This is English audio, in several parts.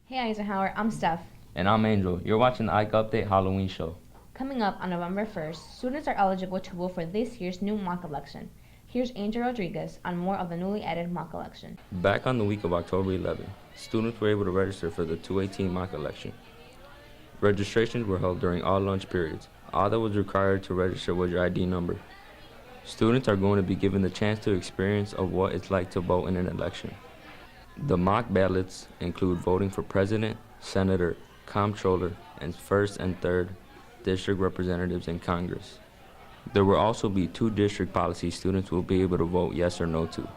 Hey Eisenhower, I'm Steph. And I'm Angel. You're watching the Ike Update Halloween show. Coming up on November 1st, students are eligible to vote for this year's new mock election. Here's Angel Rodriguez on more of the newly added mock election. Back on the week of October 11th, students were able to register for the 218 mock election. Registrations were held during all lunch periods. All that was required to register was your ID number. Students are going to be given the chance to experience of what it's like to vote in an election. The mock ballots include voting for president, senator, comptroller, and 1st and 3rd district representatives in Congress. There will also be 2 district policies students will be able to vote yes or no to.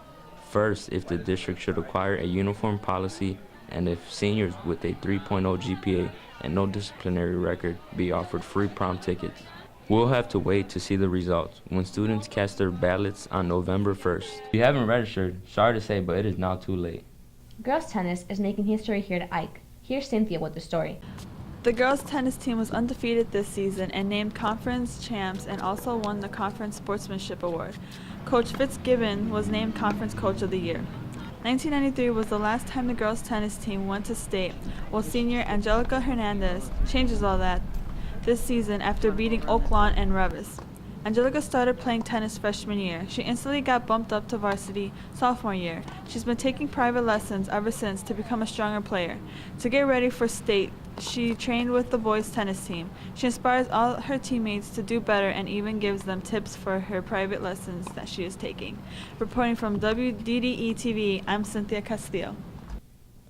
First, if the district should acquire a uniform policy, and if seniors with a 3.0 GPA and no disciplinary record be offered free prom tickets. We'll have to wait to see the results when students cast their ballots on November 1st. If you haven't registered, sorry to say, but it is now too late. Girls tennis is making history here at Ike. Here's Cynthia with the story. The girls' tennis team was undefeated this season and named conference champs and also won the Conference Sportsmanship Award. Coach Fitzgibbon was named Conference Coach of the Year. 1993 was the last time the girls' tennis team went to state, while senior Angelica Hernandez changes all that this season after beating Oaklawn and Revis. Angelica started playing tennis freshman year. She instantly got bumped up to varsity sophomore year. She's been taking private lessons ever since to become a stronger player. To get ready for state, she trained with the boys' tennis team. She inspires all her teammates to do better and even gives them tips for her private lessons that she is taking. Reporting from WDDE TV, I'm Cynthia Castillo.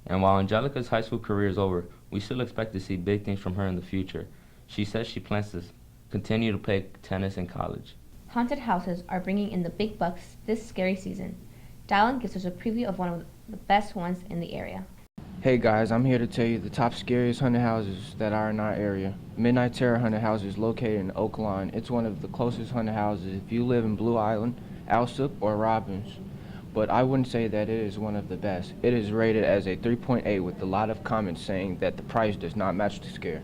And while Angelica's high school career is over, we still expect to see big things from her in the future. She says she plans to continue to play tennis in college. Haunted houses are bringing in the big bucks this scary season. Dylan gives us a preview of one of the best ones in the area. Hey guys, I'm here to tell you the top scariest haunted houses that are in our area. Midnight Terror Haunted House is located in Oaklawn. It's one of the closest haunted houses if you live in Blue Island, Alsip, or Robbins. But I wouldn't say that it is one of the best. It is rated as a 3.8 with a lot of comments saying that the price does not match the scare.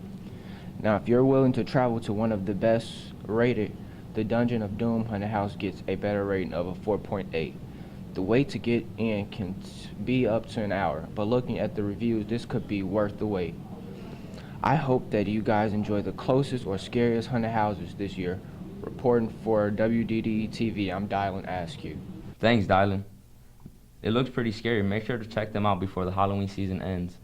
Now, if you're willing to travel to one of the best rated, the Dungeon of Doom Haunted House gets a better rating of a 4.8. The wait to get in can be up to an hour, but looking at the reviews, this could be worth the wait. I hope that you guys enjoy the closest or scariest haunted houses this year. Reporting for WDDE TV, I'm Dylan Askew. Thanks, Dylan. It looks pretty scary. Make sure to check them out before the Halloween season ends.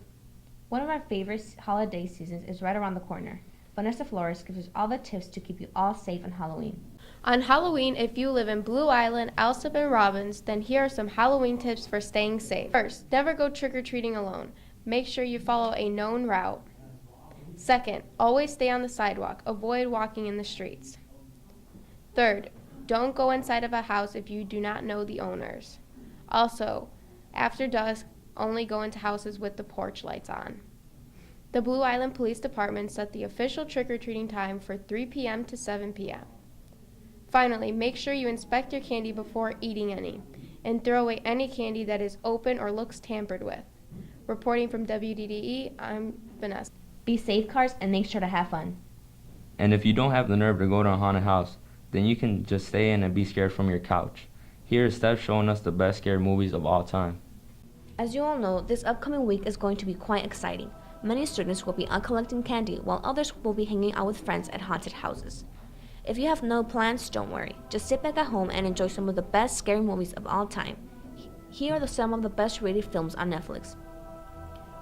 One of our favorite holiday seasons is right around the corner. Vanessa Flores gives us all the tips to keep you all safe on Halloween. On Halloween, if you live in Blue Island, Alsip, and Robbins, then here are some Halloween tips for staying safe. First, never go trick-or-treating alone. Make sure you follow a known route. Second, always stay on the sidewalk. Avoid walking in the streets. Third, don't go inside of a house if you do not know the owners. Also, after dusk, only go into houses with the porch lights on. The Blue Island Police Department set the official trick-or-treating time for 3 p.m. to 7 p.m. Finally, make sure you inspect your candy before eating any, and throw away any candy that is open or looks tampered with. Reporting from WDDE, I'm Vanessa. Be safe, cars, and make sure to have fun. And if you don't have the nerve to go to a haunted house, then you can just stay in and be scared from your couch. Here is Steph showing us the best scary movies of all time. As you all know, this upcoming week is going to be quite exciting. Many students will be out collecting candy, while others will be hanging out with friends at haunted houses. If you have no plans, don't worry. Just sit back at home and enjoy some of the best scary movies of all time. Here are some of the best rated films on Netflix.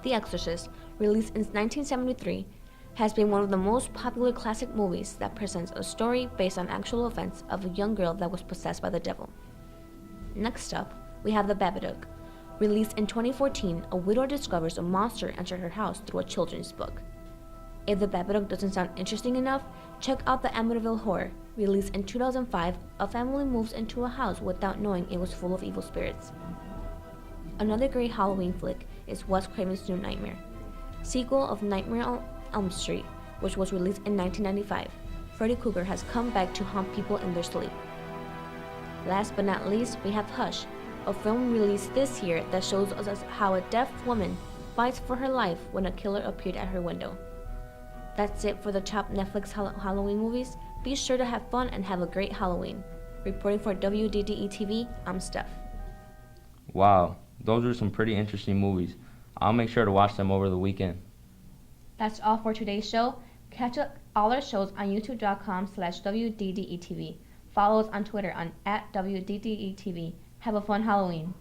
The Exorcist, released in 1973, has been one of the most popular classic movies that presents a story based on actual events of a young girl that was possessed by the devil. Next up, we have The Babadook. Released in 2014, a widow discovers a monster entered her house through a children's book. If The Babadook doesn't sound interesting enough, check out The Amityville Horror. Released in 2005, a family moves into a house without knowing it was full of evil spirits. Another great Halloween flick is Wes Craven's New Nightmare, sequel of Nightmare on Elm Street, which was released in 1995. Freddy Krueger has come back to haunt people in their sleep. Last but not least, we have Hush, a film released this year that shows us how a deaf woman fights for her life when a killer appeared at her window. That's it for the top Netflix Halloween movies. Be sure to have fun and have a great Halloween. Reporting for WDDE TV, I'm Steph. Wow, those are some pretty interesting movies. I'll make sure to watch them over the weekend. That's all for today's show. Catch up all our shows on youtube.com/WDDETV. Follow us on Twitter at WDDETV. Have a fun Halloween.